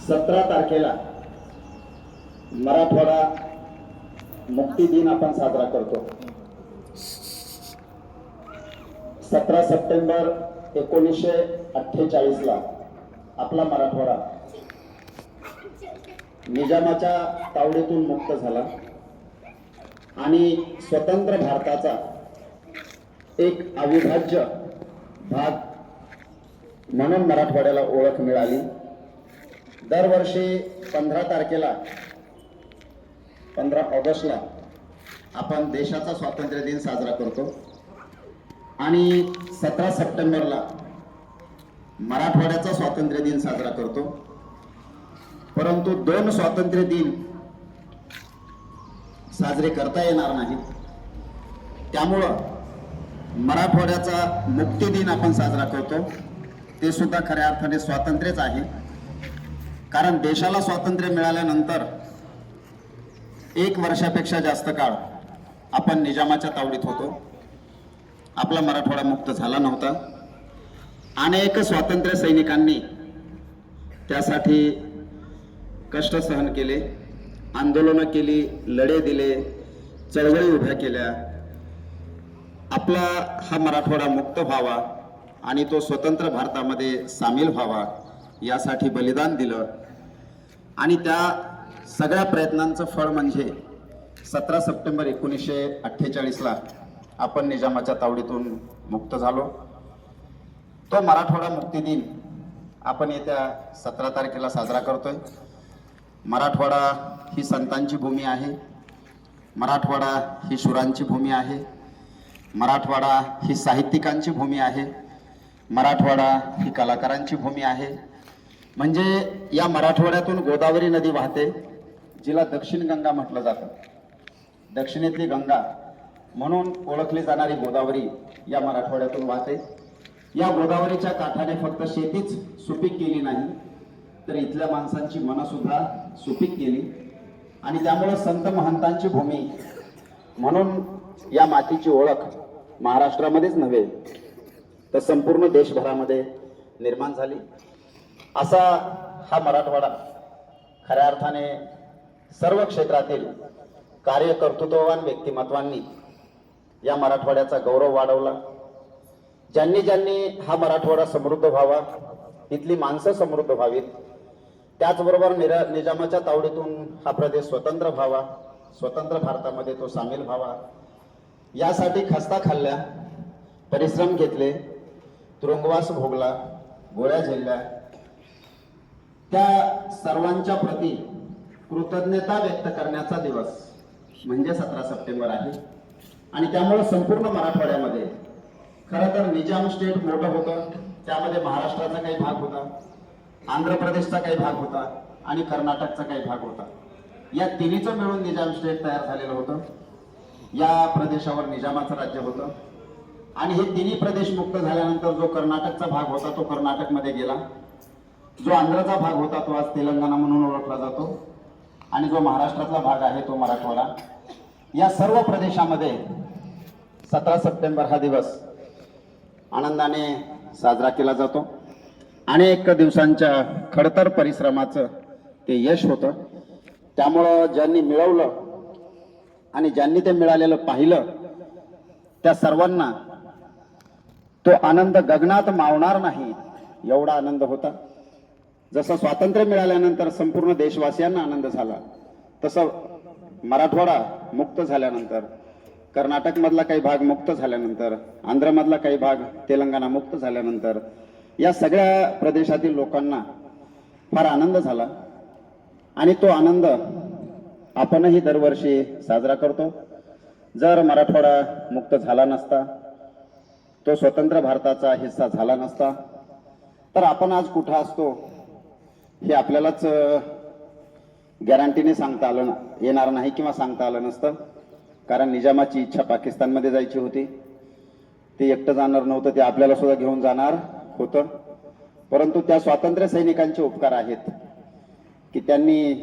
17 तारखेला मराठवाडा मुक्ती दिन आपण साजरा करतो। 17 सप्टेंबर 1948 ला आपला मराठवाडा निजामाच्या तावडीतून मुक्त झाला आणि स्वतंत्र भारताचा एक अविभाज्य भाग म्हणून मराठवाड्याला ओळख मिळाली। दरवर्षी 15 तारखेला 15 ऑगस्टला आपण देशाचा स्वातंत्र्य दिन साजरा करतो आणि 17 सप्टेंबरला मराठवाड्याचा स्वातंत्र्य दिन साजरा करतो। परंतु दोन स्वातंत्र्य दिन साजरे करता येणार नाहीत, त्यामुळं मराठवाड्याचा मुक्ती दिन आपण साजरा करतो। ते सुद्धा खऱ्या अर्थाने स्वातंत्र्यच आहे, कारण देशाला स्वातंत्र्य मिळाल्यानंतर 1 वर्षापेक्षा जास्त काळ आपण निजामाच्या तावडीत होतो। आपला मराठवाडा मुक्त झाला नव्हता। अनेक स्वातंत्र्य सैनिकांनी त्यासाठी कष्ट सहन केले, आंदोलनं केली, लढे दिले, चळवळी उभ्या केल्या। आपला हा मराठवाडा मुक्त व्हावा आणि तो स्वतंत्र भारतामध्ये सामील व्हावा यासाठी बलिदान दिलं आणि त्या सगळ्या प्रयत्नांचं फळ म्हणजे 17 सप्टेंबर 1948 ला आपण निजामाच्या तावडीतून मुक्त झालो। तो मराठवाडा मुक्ती दिन आपण येत्या 17 तारखेला साजरा करतोय। मराठवाडा ही संतांची भूमी आहे, मराठवाडा ही शूरांची भूमी आहे, मराठवाडा ही साहित्यिकांची भूमी आहे, मराठवाडा ही कलाकारांची भूमी आहे। म्हणजे या मराठवाड्यातून गोदावरी नदी वाहते, जिला दक्षिण गंगा म्हटलं जातं। दक्षिणेतली गंगा म्हणून ओळखली जाणारी गोदावरी या मराठवाड्यातून वाहते। या गोदावरीच्या काठाने फक्त शेतीच सुपीक केली नाही, तर इथल्या माणसांची मनं सुद्धा सुपीक केली आणि त्यामुळे संत महंतांची भूमी म्हणून या मातीची ओळख महाराष्ट्रामध्येच नव्हे तर संपूर्ण देशभरामध्ये निर्माण झाली। असा हा मराठवाडा खऱ्या अर्थाने सर्व क्षेत्रातील कार्यकर्तृत्ववान व्यक्तिमत्वांनी या मराठवाड्याचा गौरव वाढवला। ज्यांनी ज्यांनी हा मराठवाडा समृद्ध व्हावा, इथली माणसं समृद्ध व्हावीत, त्याचबरोबर निजामाच्या तावडीतून हा प्रदेश स्वतंत्र व्हावा, स्वतंत्र भारतामध्ये तो सामील व्हावा, यासाठी खस्ता खाल्ल्या, परिश्रम घेतले, तुरुंगवास भोगला, गोळ्या झेलल्या, त्या सर्वांच्या प्रती कृतज्ञता व्यक्त करण्याचा दिवस म्हणजे 17 सप्टेंबर आहे। आणि त्यामुळे संपूर्ण मराठवाड्यामध्ये खरं तर निजाम स्टेट मोठं होतं, त्यामध्ये महाराष्ट्राचा काही भाग होता, आंध्र प्रदेशचा काही भाग होता आणि कर्नाटकचा काही भाग होता। या तिन्हीचं मिळून निजाम स्टेट तयार झालेलं होतं। या प्रदेशावर निजामाचं राज्य होतं आणि हे तिन्ही प्रदेश मुक्त झाल्यानंतर जो कर्नाटकचा भाग होता तो कर्नाटकमध्ये गेला, जो आंध्रचा भाग होता तो आज तेलंगणा म्हणून ओळखला जातो आणि जो महाराष्ट्रातला भाग आहे तो मराठवाडा। या सर्व प्रदेशामध्ये 17 सप्टेंबर हा दिवस आनंदाने साजरा केला जातो। अनेक दिवसांच्या खडतर परिश्रमाचं ते यश होतं। त्यामुळं ज्यांनी मिळवलं आणि ज्यांनी ते मिळालेलं पाहिलं त्या सर्वांना तो आनंद गगनात मावणार नाही एवढा आनंद होता। जसं स्वातंत्र्य मिळाल्यानंतर संपूर्ण देशवासियांना आनंद झाला, तसं मराठवाडा मुक्त झाल्यानंतर, कर्नाटकमधला काही भाग मुक्त झाल्यानंतर, आंध्रमधला काही भाग तेलंगणा मुक्त झाल्यानंतर या सगळ्या प्रदेशातील लोकांना फार आनंद झाला आणि तो आनंद आपणही दरवर्षी साजरा करतो। जर मराठवाडा मुक्त झाला नसता, तो स्वतंत्र भारताचा हिस्सा झाला नसता, तर आपण आज कुठं असतो हे आपल्यालाच गॅरंटीने सांगता आलं येणार नाही किंवा सांगता आलं नसतं। कारण निजामाची इच्छा पाकिस्तानमध्ये जायची होती, ते एकटं जाणार नव्हतं, ते आपल्याला सुद्धा घेऊन जाणार होतं। परंतु त्या स्वातंत्र्य सैनिकांचे उपकार आहेत की त्यांनी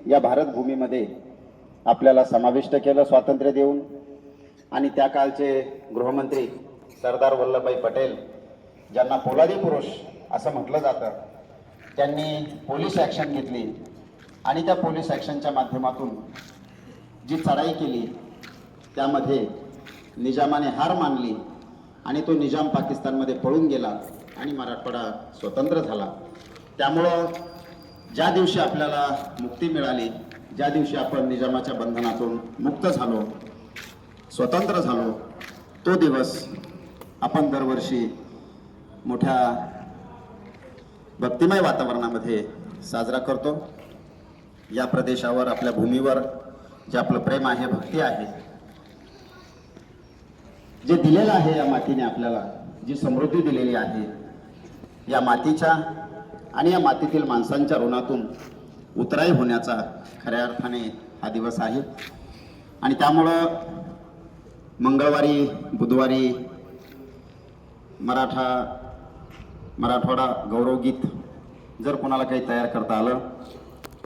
या भारत भूमीमध्ये आपल्याला समाविष्ट केलं स्वातंत्र्य देऊन। आणि त्या काळचे गृहमंत्री सरदार वल्लभभाई पटेल, ज्यांना पोलादी पुरुष असं म्हटलं जातं, त्यांनी पोलीस ॲक्शन घेतली आणि त्या पोलीस ॲक्शनच्या माध्यमातून जी चढाई केली त्यामध्ये निजामाने हार मानली आणि तो निजाम पाकिस्तानमध्ये पळून गेला आणि मराठवाडा स्वतंत्र झाला. त्यामुळं ज्या दिवशी आपल्याला मुक्ती मिळाली, ज्या दिवशी आपण निजामाच्या बंधनातून मुक्त झालो, स्वतंत्र झालो, तो दिवस आपण दरवर्षी मोठ्या भक्तिमय वातावरणामध्ये साजरा करतो. या प्रदेशावर, आपल्या भूमीवर जे आपलं प्रेम आहे, भक्ती आहे, जे दिलेलं आहे या मातीने आपल्याला, जी समृद्धी दिलेली आहे, या मातीच्या आणि या मातीतील माणसांच्या ऋणातून उतराई होण्याचा खऱ्या अर्थाने हा दिवस आहे. आणि त्यामुळं मंगळवारी, बुधवारी मराठवाडा गौरवगीत जर कोणाला काही तयार करता आलं